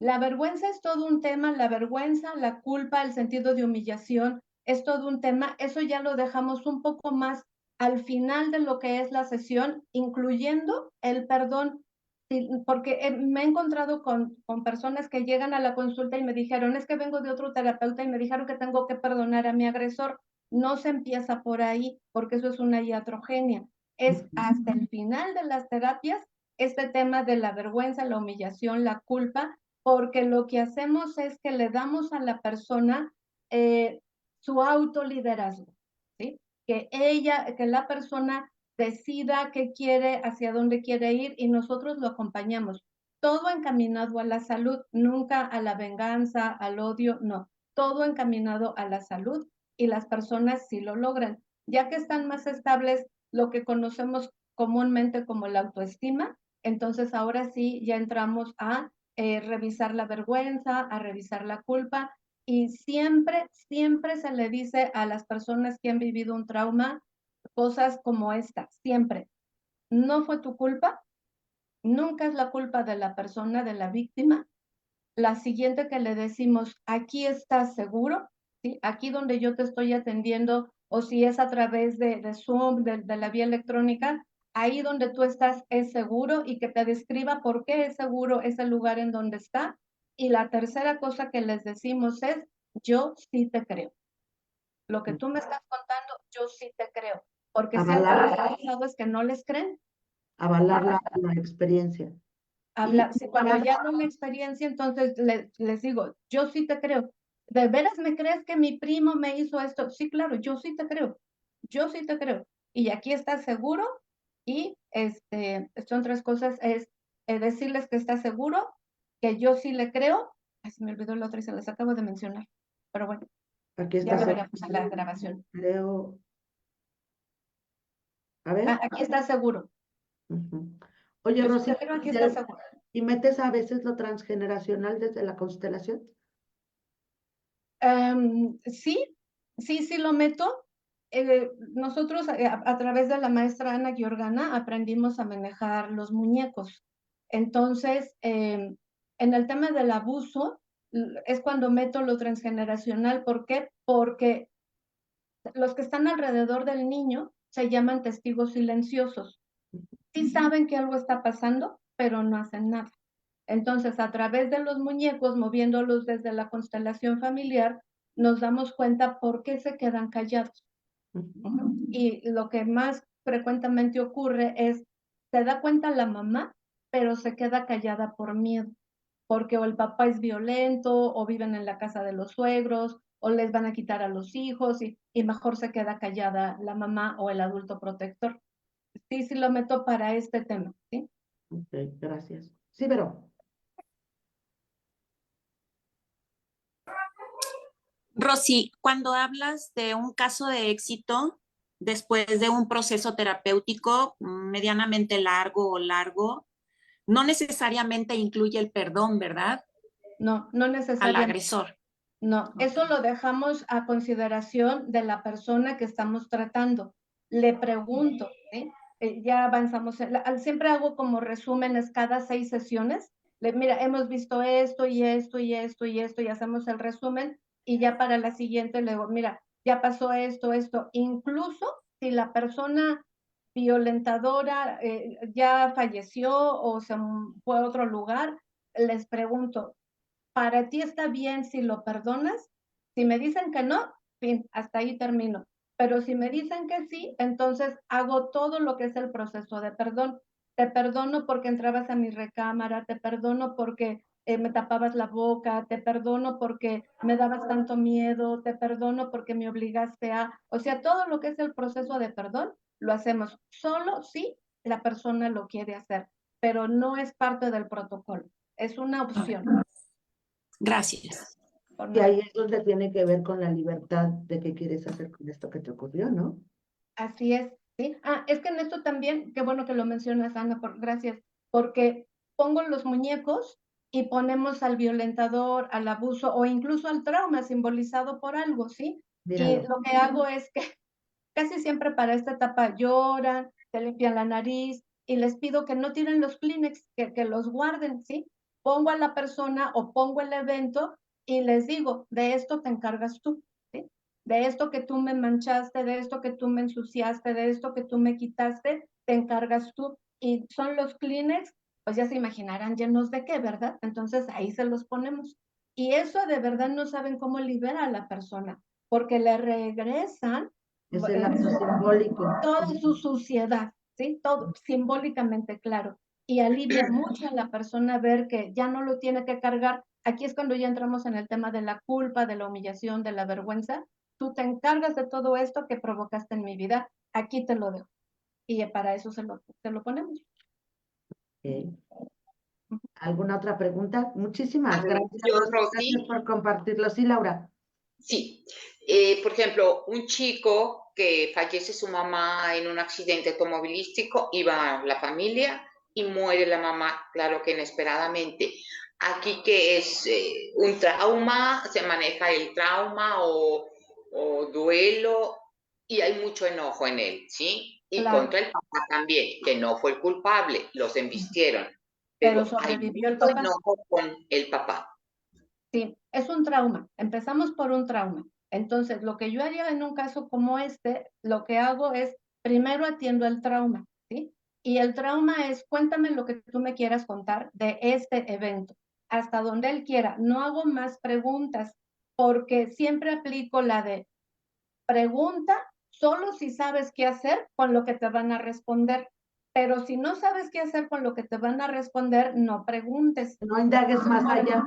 La vergüenza es todo un tema, la vergüenza, la culpa, el sentido de humillación, es todo un tema. Eso ya lo dejamos un poco más al final de lo que es la sesión, incluyendo el perdón. Sí, porque me he encontrado con personas que llegan a la consulta y me dijeron, es que vengo de otro terapeuta y me dijeron que tengo que perdonar a mi agresor. No se empieza por ahí, porque eso es una iatrogenia. Es hasta el final de las terapias este tema de la vergüenza, la humillación, la culpa, porque lo que hacemos es que le damos a la persona su autoliderazgo, ¿sí? Que la persona decida qué quiere, hacia dónde quiere ir y nosotros lo acompañamos. Todo encaminado a la salud, nunca a la venganza, al odio, no. Todo encaminado a la salud y las personas sí lo logran. Ya que están más estables, lo que conocemos comúnmente como la autoestima, entonces ahora sí ya entramos a revisar la vergüenza, a revisar la culpa y siempre, siempre se le dice a las personas que han vivido un trauma cosas como esta, siempre. No fue tu culpa, nunca es la culpa de la persona, de la víctima. La siguiente que le decimos, aquí estás seguro, ¿sí? Aquí donde yo te estoy atendiendo, o si es a través de Zoom, de la vía electrónica, ahí donde tú estás es seguro y que te describa por qué es seguro ese lugar en donde está. Y la tercera cosa que les decimos es, yo sí te creo. Lo que tú me estás contando, yo sí te creo. Porque si algo Avalar, que ha pasado es que no les creen. avalar la experiencia. Y Si cuando ya no la experiencia, entonces les digo, yo sí te creo. ¿De veras me crees que mi primo me hizo esto? Sí, claro, yo sí te creo. Yo sí te creo. Y aquí estás seguro. Y son tres cosas, es decirles que está seguro, que yo sí le creo. Ay, se me olvidó la otra y se las acabo de mencionar. Pero bueno, aquí ya está lo veremos en la grabación. Leo. A ver. Aquí está seguro. Oye, Yo sí Rosy, te creo, aquí está seguro. ¿y metes a veces lo transgeneracional desde la constelación? Sí, sí lo meto. Nosotros a través de la maestra Ana Giordana aprendimos a manejar los muñecos. Entonces, en el tema del abuso, es cuando meto lo transgeneracional. ¿Por qué? Porque los que están alrededor del niño se llaman testigos silenciosos. Sí saben que algo está pasando, pero no hacen nada. Entonces, a través de los muñecos, moviéndolos desde la constelación familiar, nos damos cuenta por qué se quedan callados. Y lo que más frecuentemente ocurre es, se da cuenta la mamá, pero se queda callada por miedo, porque o el papá es violento, o viven en la casa de los suegros, o les van a quitar a los hijos, y mejor se queda callada la mamá o el adulto protector. Sí lo meto para este tema, ¿sí? Ok, gracias. Sí, pero Rosy, cuando hablas de un caso de éxito después de un proceso terapéutico medianamente largo, no necesariamente incluye el perdón, ¿verdad? No, no Al necesariamente. agresor. No, eso lo dejamos a consideración de la persona que estamos tratando. Le pregunto, ¿sí? Ya avanzamos. Siempre hago como resúmenes cada 6 sesiones. Mira, hemos visto esto y esto y esto y esto y hacemos el resumen y ya para la siguiente le digo, mira, ya pasó esto. Incluso si la persona violentadora ya falleció o se fue a otro lugar, les pregunto, ¿para ti está bien si lo perdonas? Si me dicen que no, fin, hasta ahí termino. Pero si me dicen que sí, entonces hago todo lo que es el proceso de perdón. Te perdono porque entrabas a mi recámara, te perdono porque me tapabas la boca, te perdono porque me dabas tanto miedo, te perdono porque me obligaste a... O sea, todo lo que es el proceso de perdón lo hacemos solo si la persona lo quiere hacer, pero no es parte del protocolo, es una opción. Gracias. y ahí es donde tiene que ver con la libertad de qué quieres hacer con esto que te ocurrió, ¿no? Así es, ¿sí? Es que en esto también, qué bueno que lo mencionas, Ana, gracias, porque pongo los muñecos y ponemos al violentador, al abuso o incluso al trauma simbolizado por algo, ¿sí? Y Míralo. lo que hago es que casi siempre para esta etapa lloran, se limpian la nariz y les pido que no tiren los Kleenex, que los guarden, ¿sí? Pongo a la persona o pongo el evento y les digo, de esto te encargas tú, ¿sí? De esto que tú me manchaste, de esto que tú me ensuciaste, de esto que tú me quitaste, te encargas tú. Y son los Kleenex, pues ya se imaginarán llenos de qué, ¿verdad? Entonces ahí se los ponemos. Y eso de verdad no saben cómo libera a la persona, porque le regresan Es el acto simbólico. toda su suciedad, ¿sí? Todo simbólicamente claro. Y alivia mucho a la persona ver que ya no lo tiene que cargar. Aquí es cuando ya entramos en el tema de la culpa, de la humillación, de la vergüenza. Tú te encargas de todo esto que provocaste en mi vida, aquí te lo dejo. Y para eso se lo ponemos. Ok. ¿Alguna otra pregunta? Muchísimas gracias. Yo, Gracias Rosy, por compartirlo. Sí, Laura. sí. Por ejemplo, un chico que fallece su mamá en un accidente automovilístico, iba la familia y muere la mamá, claro que inesperadamente. Aquí que es un trauma, se maneja el trauma o duelo y hay mucho enojo en él, ¿sí? Y Claro, contra el papá también, que no fue el culpable, los embistieron, pero pero hay sobrevivió el mucho papá. enojo con el papá. Sí, es un trauma. Empezamos por un trauma. Entonces, lo que yo haría en un caso como este, lo que hago es, primero atiendo el trauma, ¿sí? Y el trauma es, cuéntame lo que tú me quieras contar de este evento, hasta donde él quiera. No hago más preguntas, porque siempre aplico la de pregunta solo si sabes qué hacer con lo que te van a responder. Pero si no sabes qué hacer con lo que te van a responder, no preguntes. No indagues más allá.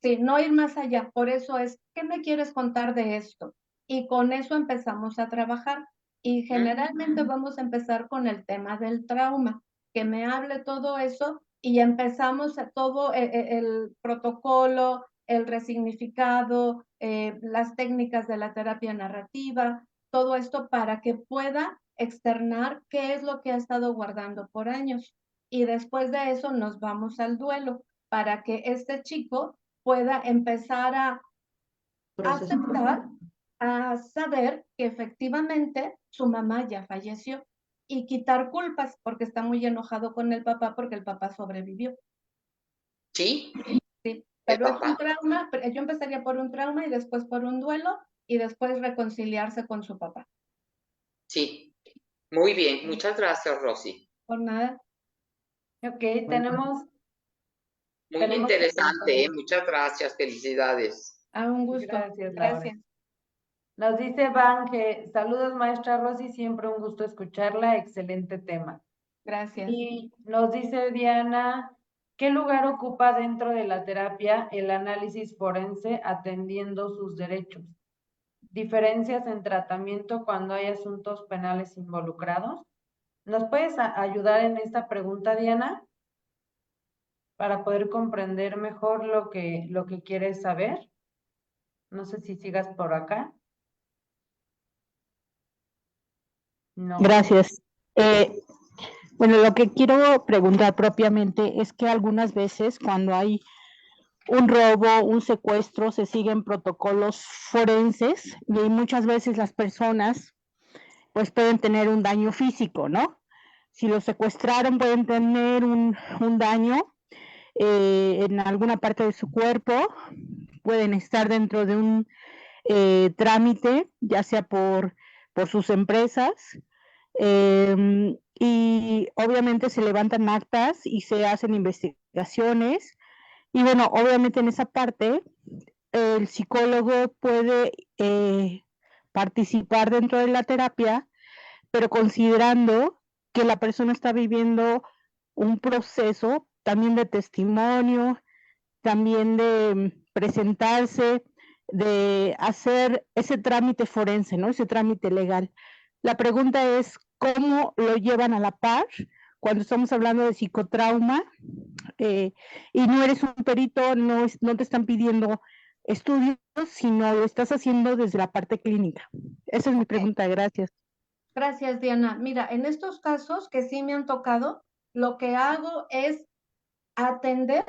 Sí, no ir más allá. Por eso es, ¿qué me quieres contar de esto? Y con eso empezamos a trabajar. Y generalmente vamos a empezar con el tema del trauma, que me hable todo eso y empezamos a todo el protocolo, el resignificado, las técnicas de la terapia narrativa, todo esto para que pueda externar qué es lo que ha estado guardando por años. Y después de eso nos vamos al duelo para que este chico pueda empezar a Proceso. aceptar, a saber que efectivamente su mamá ya falleció y quitar culpas porque está muy enojado con el papá porque el papá sobrevivió. ¿Sí? Sí, El pero es un papá. trauma, yo empezaría por un trauma y después por un duelo y después reconciliarse con su papá. Sí. Muy bien. Muchas gracias, Rosy. Por nada. Ok, Bueno, Muy tenemos interesante, ¿eh? Muchas gracias. Felicidades. Un gusto. Gracias, Laura. Gracias. Nos dice Van que saludos, maestra Rosy, siempre un gusto escucharla, excelente tema. Gracias. Y nos dice Diana, ¿qué lugar ocupa dentro de la terapia el análisis forense atendiendo sus derechos? ¿Diferencias en tratamiento cuando hay asuntos penales involucrados? ¿Nos puedes ayudar en esta pregunta, Diana? Para poder comprender mejor lo que quieres saber. No sé si sigas por acá. No. Gracias. Bueno, lo que quiero preguntar propiamente es que algunas veces cuando hay un robo, un secuestro, se siguen protocolos forenses y muchas veces las personas pues pueden tener un daño físico, ¿no? Si los secuestraron pueden tener un daño en alguna parte de su cuerpo, pueden estar dentro de un trámite, ya sea por sus empresas, y obviamente se levantan actas y se hacen investigaciones. Y bueno, obviamente en esa parte el psicólogo puede participar dentro de la terapia, pero considerando que la persona está viviendo un proceso también de testimonio, también de presentarse, de hacer ese trámite forense, ¿no? Ese trámite legal. La pregunta es, ¿cómo lo llevan a la par cuando estamos hablando de psicotrauma? Y no eres un perito, no te están pidiendo estudios, sino lo estás haciendo desde la parte clínica. Esa es mi pregunta, gracias. Gracias, Diana. Mira, en estos casos que sí me han tocado, lo que hago es atender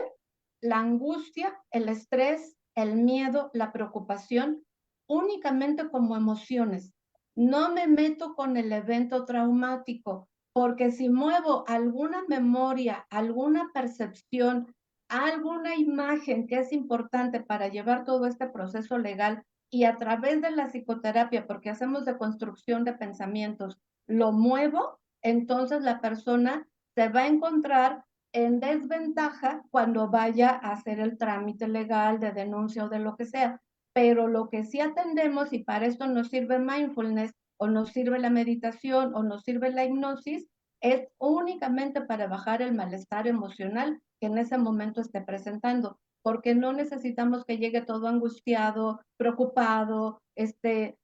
la angustia, el estrés, el miedo, la preocupación, únicamente como emociones. No me meto con el evento traumático, porque si muevo alguna memoria, alguna percepción, alguna imagen que es importante para llevar todo este proceso legal y a través de la psicoterapia, porque hacemos de construcción de pensamientos, lo muevo, entonces la persona se va a encontrar en desventaja cuando vaya a hacer el trámite legal de denuncia o de lo que sea. Pero lo que sí atendemos, y para esto nos sirve mindfulness, o nos sirve la meditación, o nos sirve la hipnosis, es únicamente para bajar el malestar emocional que en ese momento esté presentando, porque no necesitamos que llegue todo angustiado, preocupado,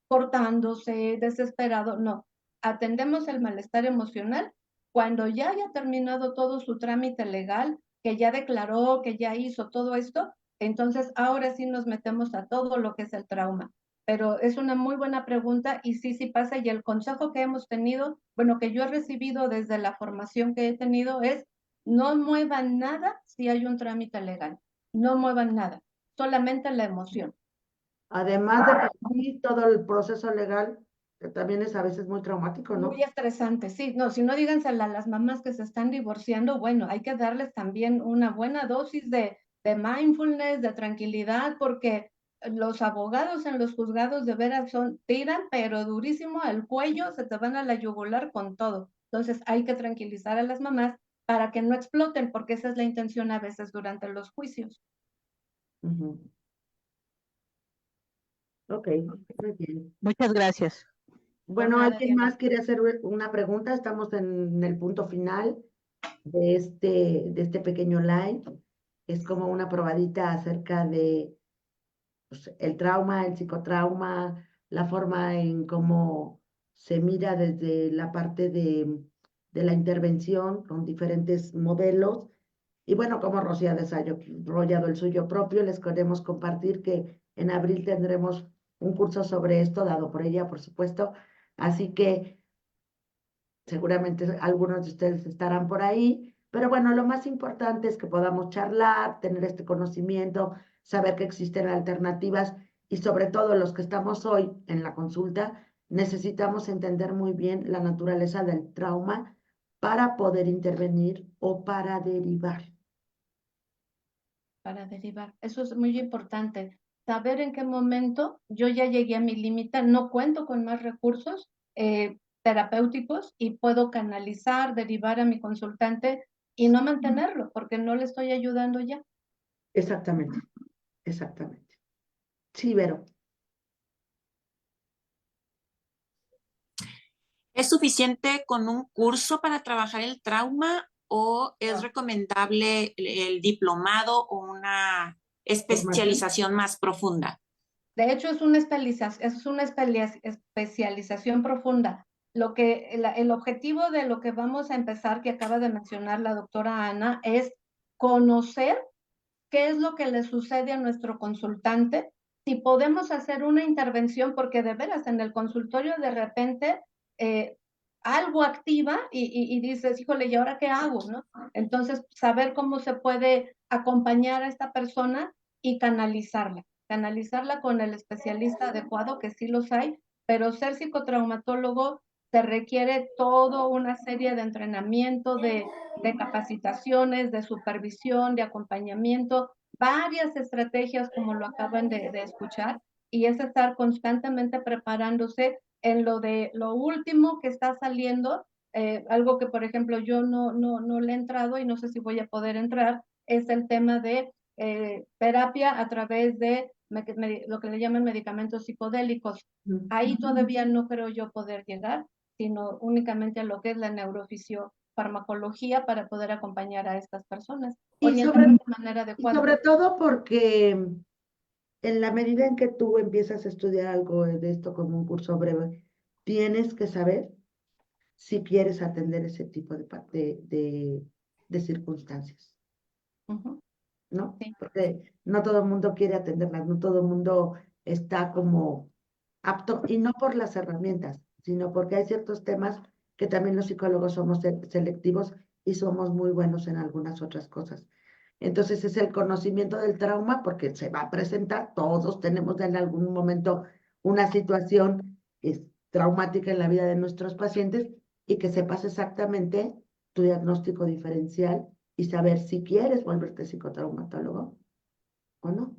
cortándose, desesperado, no. Atendemos el malestar emocional cuando ya haya terminado todo su trámite legal, que ya declaró, que ya hizo todo esto, entonces ahora sí nos metemos a todo lo que es el trauma. Pero es una muy buena pregunta y sí, sí pasa. Y el consejo que hemos tenido, bueno, que yo he recibido desde la formación que he tenido es no muevan nada si hay un trámite legal. No muevan nada, solamente la emoción. Además de por sí, todo el proceso legal, que también es a veces muy traumático, ¿no? Muy estresante, sí. No, si no dígansela a las mamás que se están divorciando, bueno, hay que darles también una buena dosis de mindfulness, de tranquilidad, porque los abogados en los juzgados de veras tiran, pero durísimo al cuello, se te van a la yugular con todo. Entonces hay que tranquilizar a las mamás para que no exploten, porque esa es la intención a veces durante los juicios. Ujú. Ok, muy bien. Muchas gracias. Bueno, nada, ¿alguien Diana. más quiere hacer una pregunta? Estamos en el punto final de este pequeño live. Es como una probadita acerca de pues, el trauma, el psicotrauma, la forma en cómo se mira desde la parte de la intervención con diferentes modelos. Y bueno, como Rocío ha desarrollado el suyo propio, les queremos compartir que en abril tendremos un curso sobre esto, dado por ella, por supuesto. Así que seguramente algunos de ustedes estarán por ahí, pero bueno, lo más importante es que podamos charlar, tener este conocimiento, saber que existen alternativas y sobre todo los que estamos hoy en la consulta, necesitamos entender muy bien la naturaleza del trauma para poder intervenir o para derivar. Para derivar. Eso es muy importante. Saber en qué momento yo ya llegué a mi límite, no cuento con más recursos terapéuticos y puedo canalizar, derivar a mi consultante y no mantenerlo porque no le estoy ayudando ya. Exactamente, exactamente. Sí, Vero. ¿Es suficiente con un curso para trabajar el trauma o es No. recomendable el diplomado o una Formación. especialización más profunda? De hecho, es una especialización profunda. El objetivo de lo que vamos a empezar, que acaba de mencionar la doctora Ana, es conocer qué es lo que le sucede a nuestro consultante, si podemos hacer una intervención, porque de veras en el consultorio de repente algo activa y dices, híjole, ¿y ahora qué hago? ¿No? Entonces, saber cómo se puede acompañar a esta persona y canalizarla con el especialista adecuado, que sí los hay, pero ser psicotraumatólogo se requiere toda una serie de entrenamiento, de capacitaciones, de supervisión, de acompañamiento, varias estrategias como lo acaban de escuchar, y es estar constantemente preparándose en lo último que está saliendo. Algo que, por ejemplo, yo no le he entrado y no sé si voy a poder entrar, es el tema de terapia a través de lo que le llaman medicamentos psicodélicos. Ahí todavía no creo yo poder llegar, sino únicamente a lo que es la neurofisiofarmacología para poder acompañar a estas personas, Y orientar de manera y adecuada. sobre todo porque en la medida en que tú empiezas a estudiar algo de esto como un curso breve, tienes que saber si quieres atender ese tipo de circunstancias, Ujú, ¿no? sí. Porque no todo el mundo quiere atenderlas, no todo el mundo está como apto, y no por las herramientas, sino porque hay ciertos temas que también los psicólogos somos selectivos y somos muy buenos en algunas otras cosas. Entonces es el conocimiento del trauma porque se va a presentar, todos tenemos en algún momento una situación traumática en la vida de nuestros pacientes y que sepas exactamente tu diagnóstico diferencial y saber si quieres volverte psicotraumatólogo o no.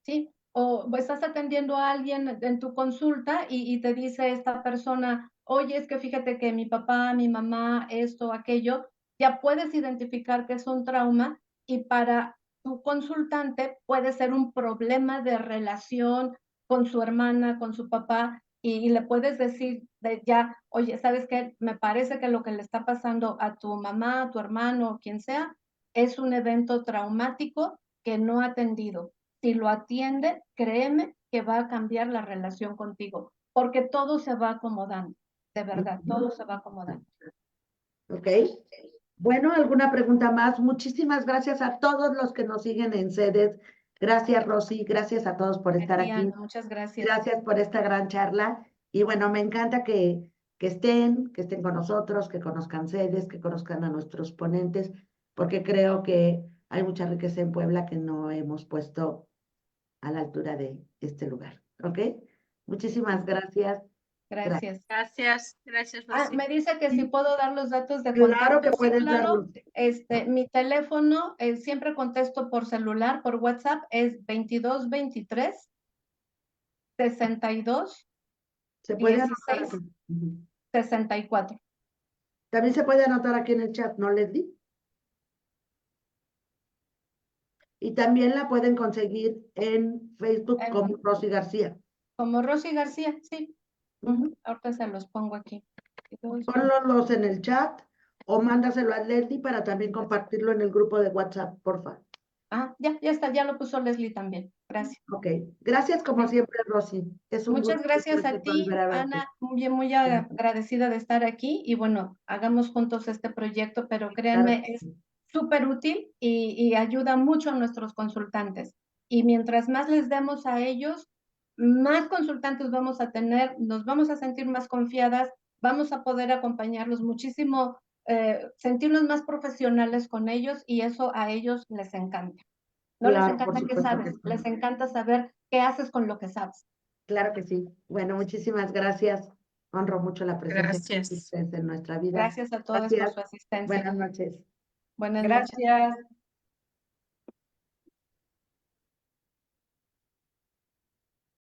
Sí, o estás atendiendo a alguien en tu consulta y te dice esta persona, oye, es que fíjate que mi papá, mi mamá, esto, aquello, ya puedes identificar que es un trauma y para tu consultante puede ser un problema de relación con su hermana, con su papá, y le puedes decir ya, oye, ¿sabes qué? Me parece que lo que le está pasando a tu mamá, a tu hermano, o quien sea, es un evento traumático que no ha atendido. Si lo atiende, créeme que va a cambiar la relación contigo, porque todo se va acomodando, de verdad, todo se va acomodando. ¿Ok? Bueno, ¿alguna pregunta más? Muchísimas gracias a todos los que nos siguen en sedes. Gracias, Rosy. Gracias a todos por estar aquí. Ana, muchas gracias. Gracias por esta gran charla. Y bueno, me encanta que estén con nosotros, que conozcan sedes, que conozcan a nuestros ponentes, porque creo que hay mucha riqueza en Puebla que no hemos puesto a la altura de este lugar. ¿Ok? Muchísimas gracias. Gracias. Gracias, Rosy. Me dice que si puedo dar los datos de Claro contacto. que Sí, puedes claro. darlos. Mi teléfono, siempre contesto por celular, por WhatsApp, es 2223 62 Se puede 16 anotar aquí. 64. También se puede anotar aquí en el chat, ¿no, Leslie? Y también la pueden conseguir en Facebook como Rosy García. Como Rosy García, sí. Ahorita se los pongo aquí. Ponlos en el chat o mándaselo a Leslie para también compartirlo en el grupo de WhatsApp, porfa. Ya está, ya lo puso Leslie también. Gracias. Ok, gracias como siempre, Rosy. Es un Muchas gusto gracias a siempre ti, volver a verte. Ana, muy agradecida de estar aquí y bueno, hagamos juntos este proyecto, pero créanme, Claro. es súper útil y ayuda mucho a nuestros consultantes. Y mientras más les demos a ellos, más consultantes vamos a tener, nos vamos a sentir más confiadas, vamos a poder acompañarlos muchísimo, sentirnos más profesionales con ellos y eso a ellos les encanta. No les Claro, por encanta qué supuesto sabes, que sí. les encanta saber qué haces con lo que sabes. Claro que sí. Bueno, muchísimas gracias. Honro mucho la presencia de ustedes en nuestra vida. Gracias a todos por su asistencia. Buenas noches. Buenas noches. Gracias.